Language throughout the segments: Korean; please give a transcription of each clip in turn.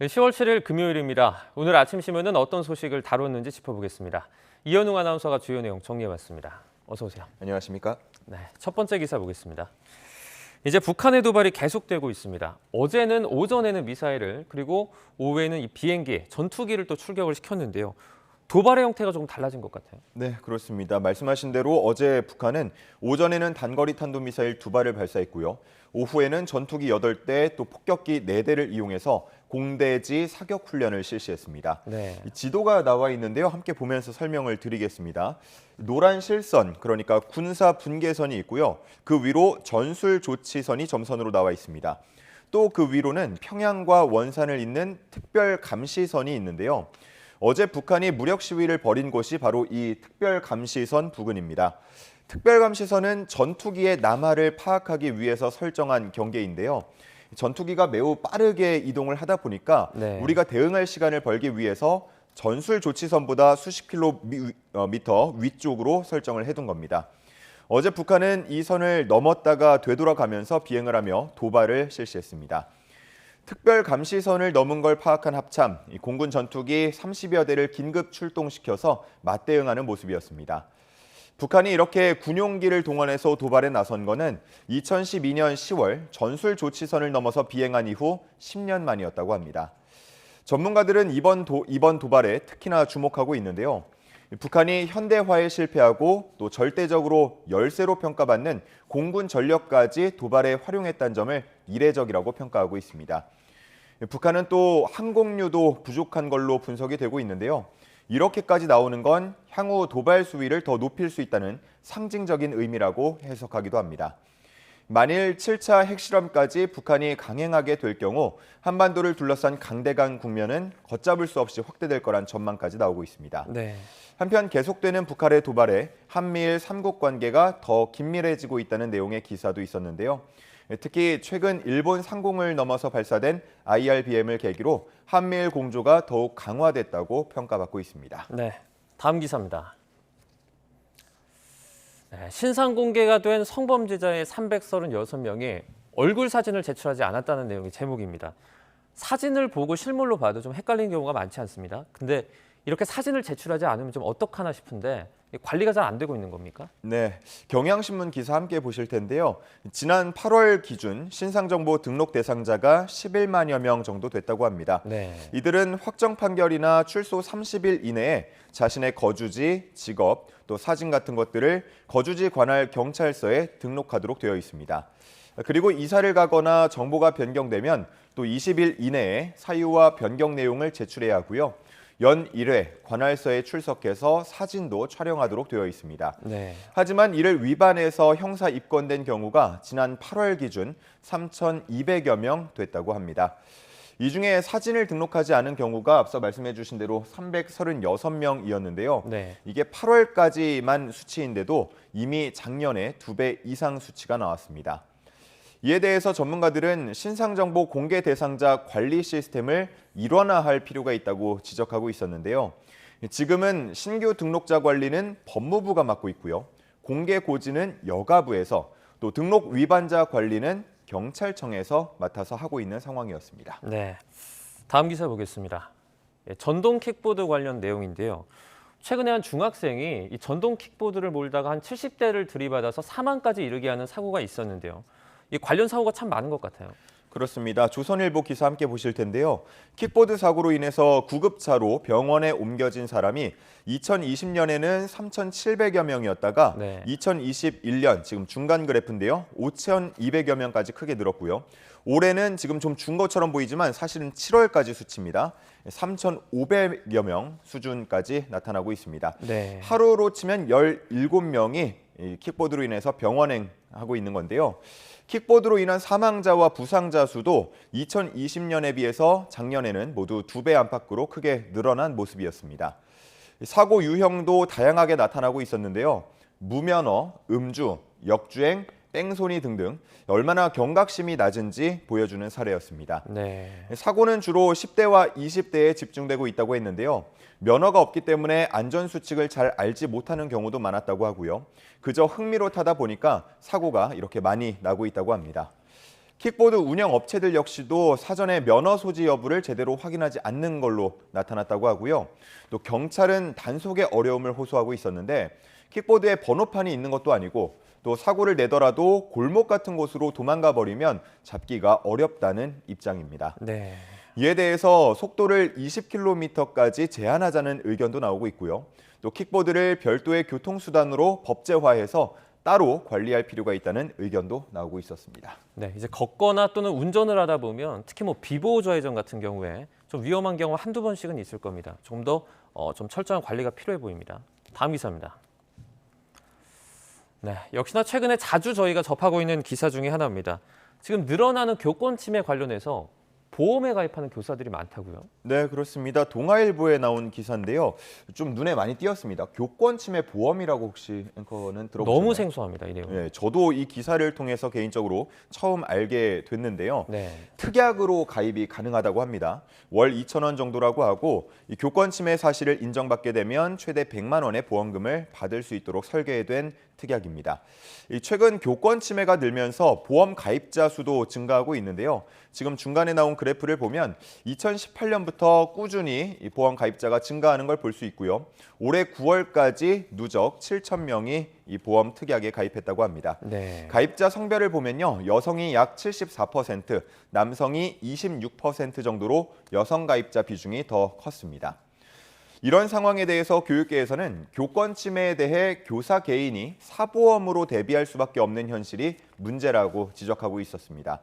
10월 7일 금요일입니다. 오늘 아침 신문은 어떤 소식을 다뤘는지 짚어보겠습니다. 이현웅 아나운서가 주요 내용 정리해봤습니다. 어서 오세요. 안녕하십니까? 네, 첫 번째 기사 보겠습니다. 이제 북한의 도발이 계속되고 있습니다. 어제는 오전에는 미사일을 그리고 오후에는 이 비행기, 전투기를 또 출격을 시켰는데요. 도발의 형태가 조금 달라진 것 같아요. 네, 그렇습니다. 말씀하신 대로 어제 북한은 오전에는 단거리 탄도미사일 2발을 발사했고요. 오후에는 전투기 8대 또 폭격기 4대를 이용해서 공대지 사격 훈련을 실시했습니다. 네. 이 지도가 나와 있는데요. 함께 보면서 설명을 드리겠습니다. 노란 실선, 그러니까 군사 분계선이 있고요. 그 위로 전술 조치선이 점선으로 나와 있습니다. 또 그 위로는 평양과 원산을 잇는 특별 감시선이 있는데요. 어제 북한이 무력 시위를 벌인 곳이 바로 이 특별감시선 부근입니다. 특별감시선은 전투기의 남하를 파악하기 위해서 설정한 경계인데요. 전투기가 매우 빠르게 이동을 하다 보니까 우리가 대응할 시간을 벌기 위해서 전술 조치선보다 수십 킬로미터 위쪽으로 설정을 해둔 겁니다. 어제 북한은 이 선을 넘었다가 되돌아가면서 비행을 하며 도발을 실시했습니다. 특별 감시선을 넘은 걸 파악한 합참, 공군 전투기 30여 대를 긴급 출동시켜서 맞대응하는 모습이었습니다. 북한이 이렇게 군용기를 동원해서 도발에 나선 거는 2012년 10월 전술 조치선을 넘어서 비행한 이후 10년 만이었다고 합니다. 전문가들은 이번 도발에 특히나 주목하고 있는데요. 북한이 현대화에 실패하고 또 절대적으로 열세로 평가받는 공군 전력까지 도발에 활용했다는 점을 이례적이라고 평가하고 있습니다. 북한은 또 항공유도 부족한 걸로 분석이 되고 있는데요. 이렇게까지 나오는 건 향후 도발 수위를 더 높일 수 있다는 상징적인 의미라고 해석하기도 합니다. 만일 7차 핵실험까지 북한이 강행하게 될 경우 한반도를 둘러싼 강대강 국면은 걷잡을 수 없이 확대될 거란 전망까지 나오고 있습니다. 네. 한편 계속되는 북한의 도발에 한미일 3국 관계가 더 긴밀해지고 있다는 내용의 기사도 있었는데요. 특히 최근 일본 상공을 넘어서 발사된 IRBM을 계기로 한미일 공조가 더욱 강화됐다고 평가받고 있습니다. 네, 다음 기사입니다. 신상 공개가 된 성범죄자의 336명이 얼굴 사진을 제출하지 않았다는 내용이 제목입니다. 사진을 보고 실물로 봐도 좀 헷갈리는 경우가 많지 않습니다. 근데 이렇게 사진을 제출하지 않으면 좀 어떡하나 싶은데 관리가 잘 안 되고 있는 겁니까? 네, 경향신문 기사 함께 보실 텐데요. 지난 8월 기준 신상정보 등록 대상자가 11만여 명 정도 됐다고 합니다. 네. 이들은 확정 판결이나 출소 30일 이내에 자신의 거주지, 직업, 또 사진 같은 것들을 거주지 관할 경찰서에 등록하도록 되어 있습니다. 그리고 이사를 가거나 정보가 변경되면 또 20일 이내에 사유와 변경 내용을 제출해야 하고요. 연 1회 관할서에 출석해서 사진도 촬영하도록 되어 있습니다. 네. 하지만 이를 위반해서 형사 입건된 경우가 지난 8월 기준 3,200여 명 됐다고 합니다. 이 중에 사진을 등록하지 않은 경우가 앞서 말씀해 주신 대로 336명이었는데요. 네. 이게 8월까지만 수치인데도 이미 작년에 2배 이상 수치가 나왔습니다. 이에 대해서 전문가들은 신상정보 공개 대상자 관리 시스템을 일원화할 필요가 있다고 지적하고 있었는데요. 지금은 신규 등록자 관리는 법무부가 맡고 있고요. 공개 고지는 여가부에서 또 등록 위반자 관리는 경찰청에서 맡아서 하고 있는 상황이었습니다. 네, 다음 기사 보겠습니다. 전동 킥보드 관련 내용인데요. 최근에 한 중학생이 이 전동 킥보드를 몰다가 한 70대를 들이받아서 사망까지 이르게 하는 사고가 있었는데요. 이 관련 사고가 참 많은 것 같아요. 그렇습니다. 조선일보 기사 함께 보실 텐데요. 킥보드 사고로 인해서 구급차로 병원에 옮겨진 사람이 2020년에는 3,700여 명이었다가 2021년 지금 중간 그래프인데요. 5,200여 명까지 크게 늘었고요. 올해는 지금 좀 준 것처럼 보이지만 사실은 7월까지 수치입니다. 3,500여 명 수준까지 나타나고 있습니다. 네. 하루로 치면 17명이 킥보드로 인해서 병원행하고 있는 건데요. 킥보드로 인한 사망자와 부상자 수도 2020년에 비해서 작년에는 모두 2배 안팎으로 크게 늘어난 모습이었습니다. 사고 유형도 다양하게 나타나고 있었는데요. 무면허, 음주, 역주행, 뺑소니 등등 얼마나 경각심이 낮은지 보여주는 사례였습니다. 네. 사고는 주로 10대와 20대에 집중되고 있다고 했는데요. 면허가 없기 때문에 안전수칙을 잘 알지 못하는 경우도 많았다고 하고요. 그저 흥미로 타다 보니까 사고가 이렇게 많이 나고 있다고 합니다. 킥보드 운영 업체들 역시도 사전에 면허 소지 여부를 제대로 확인하지 않는 걸로 나타났다고 하고요. 또 경찰은 단속에 어려움을 호소하고 있었는데 킥보드에 번호판이 있는 것도 아니고 또 사고를 내더라도 골목 같은 곳으로 도망가 버리면 잡기가 어렵다는 입장입니다. 네. 이에 대해서 속도를 20km까지 제한하자는 의견도 나오고 있고요. 또 킥보드를 별도의 교통수단으로 법제화해서 따로 관리할 필요가 있다는 의견도 나오고 있었습니다. 네, 이제 걷거나 또는 운전을 하다 보면 특히 뭐 비보호 좌회전 같은 경우에 좀 위험한 경우 한두 번씩은 있을 겁니다. 조금 더 좀 철저한 관리가 필요해 보입니다. 다음 기사입니다. 네, 역시나 최근에 자주 저희가 접하고 있는 기사 중에 하나입니다. 지금 늘어나는 교권 침해 관련해서 보험에 가입하는 교사들이 많다고요? 네, 그렇습니다. 동아일보에 나온 기사인데요. 좀 눈에 많이 띄었습니다. 교권 침해 보험이라고 혹시 앵커는 들어보셨나요? 너무 생소합니다, 이 내용. 네, 저도 이 기사를 통해서 개인적으로 처음 알게 됐는데요. 네. 특약으로 가입이 가능하다고 합니다. 월 2,000원 정도라고 하고 이 교권 침해 사실을 인정받게 되면 최대 100만 원의 보험금을 받을 수 있도록 설계된 특약입니다. 최근 교권 침해가 늘면서 보험 가입자 수도 증가하고 있는데요. 지금 중간에 나온 그래프를 보면 2018년부터 꾸준히 이 보험 가입자가 증가하는 걸 볼 수 있고요. 올해 9월까지 누적 7,000명이 이 보험 특약에 가입했다고 합니다. 네. 가입자 성별을 보면요. 여성이 약 74%, 남성이 26% 정도로 여성 가입자 비중이 더 컸습니다. 이런 상황에 대해서 교육계에서는 교권 침해에 대해 교사 개인이 사보험으로 대비할 수밖에 없는 현실이 문제라고 지적하고 있었습니다.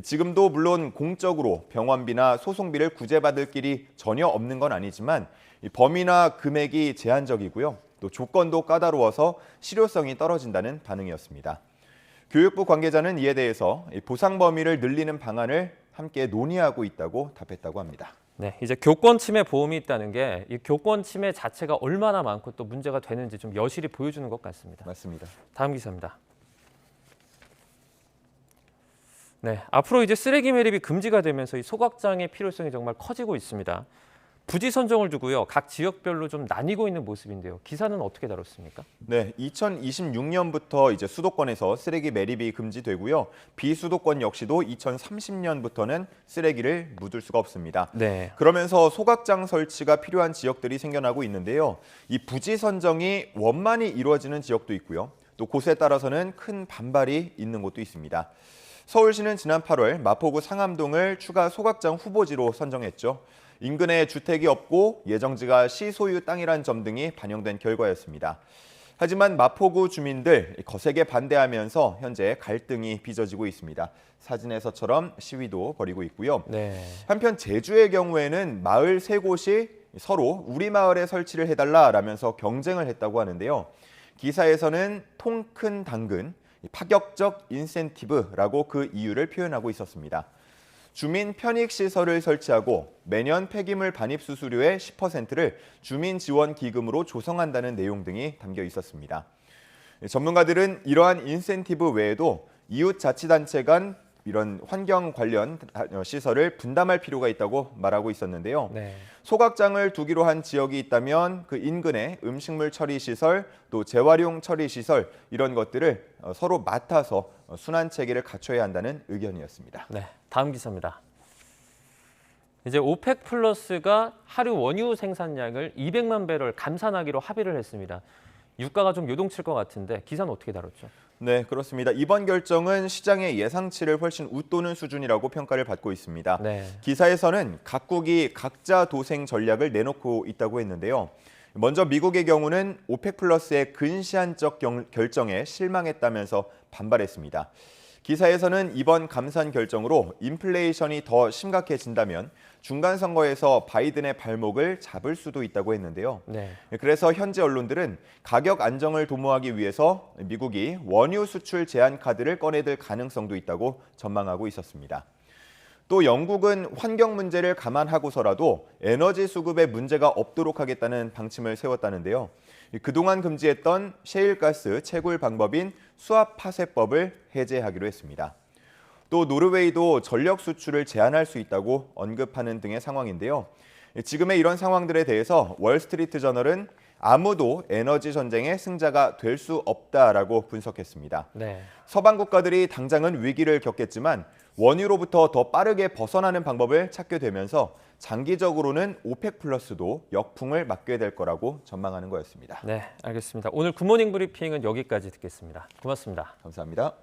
지금도 물론 공적으로 병원비나 소송비를 구제받을 길이 전혀 없는 건 아니지만 범위나 금액이 제한적이고요. 또 조건도 까다로워서 실효성이 떨어진다는 반응이었습니다. 교육부 관계자는 이에 대해서 보상 범위를 늘리는 방안을 함께 논의하고 있다고 답했다고 합니다. 네, 이제 교권 침해 보험이 있다는 게 이 교권 침해 자체가 얼마나 많고 또 문제가 되는지 좀 여실히 보여주는 것 같습니다. 맞습니다. 다음 기사입니다. 네, 앞으로 이제 쓰레기 매립이 금지가 되면서 이 소각장의 필요성이 정말 커지고 있습니다. 부지 선정을 두고요, 각 지역별로 좀 나뉘고 있는 모습인데요. 기사는 어떻게 다뤘습니까? 네, 2026년부터 이제 수도권에서 쓰레기 매립이 금지되고요. 비수도권 역시도 2030년부터는 쓰레기를 묻을 수가 없습니다. 네. 그러면서 소각장 설치가 필요한 지역들이 생겨나고 있는데요. 이 부지 선정이 원만히 이루어지는 지역도 있고요. 또 곳에 따라서는 큰 반발이 있는 곳도 있습니다. 서울시는 지난 8월 마포구 상암동을 추가 소각장 후보지로 선정했죠. 인근에 주택이 없고 예정지가 시 소유 땅이란 점 등이 반영된 결과였습니다. 하지만 마포구 주민들 거세게 반대하면서 현재 갈등이 빚어지고 있습니다. 사진에서처럼 시위도 벌이고 있고요. 네. 한편 제주의 경우에는 마을 세 곳이 서로 우리 마을에 설치를 해달라라면서 경쟁을 했다고 하는데요. 기사에서는 통 큰 당근, 파격적 인센티브라고 그 이유를 표현하고 있었습니다. 주민 편익 시설을 설치하고 매년 폐기물 반입 수수료의 10%를 주민 지원 기금으로 조성한다는 내용 등이 담겨 있었습니다. 전문가들은 이러한 인센티브 외에도 이웃 자치단체 간 이런 환경 관련 시설을 분담할 필요가 있다고 말하고 있었는데요. 네. 소각장을 두기로 한 지역이 있다면 그 인근에 음식물 처리 시설, 또 재활용 처리 시설 이런 것들을 서로 맡아서 순환 체계를 갖춰야 한다는 의견이었습니다. 네, 다음 기사입니다. 이제 오펙 플러스가 하루 원유 생산량을 200만 배럴 감산하기로 합의를 했습니다. 유가가 좀 요동칠 것 같은데 기사는 어떻게 다뤘죠? 네, 그렇습니다. 이번 결정은 시장의 예상치를 훨씬 웃도는 수준이라고 평가를 받고 있습니다. 네. 기사에서는 각국이 각자 도생 전략을 내놓고 있다고 했는데요. 먼저 미국의 경우는 오펙 플러스의 근시안적 결정에 실망했다면서 반발했습니다. 기사에서는 이번 감산 결정으로 인플레이션이 더 심각해진다면 중간 선거에서 바이든의 발목을 잡을 수도 있다고 했는데요. 네. 그래서 현지 언론들은 가격 안정을 도모하기 위해서 미국이 원유 수출 제한 카드를 꺼내들 가능성도 있다고 전망하고 있었습니다. 또 영국은 환경 문제를 감안하고서라도 에너지 수급에 문제가 없도록 하겠다는 방침을 세웠다는데요. 그동안 금지했던 셰일가스 채굴 방법인 수압 파쇄법을 해제하기로 했습니다. 또 노르웨이도 전력 수출을 제한할 수 있다고 언급하는 등의 상황인데요. 지금의 이런 상황들에 대해서 월스트리트 저널은 아무도 에너지 전쟁의 승자가 될 수 없다라고 분석했습니다. 네. 서방 국가들이 당장은 위기를 겪겠지만 원유로부터 더 빠르게 벗어나는 방법을 찾게 되면서 장기적으로는 오펙 플러스도 역풍을 맞게 될 거라고 전망하는 거였습니다. 네, 알겠습니다. 오늘 굿모닝 브리핑은 여기까지 듣겠습니다. 고맙습니다. 감사합니다.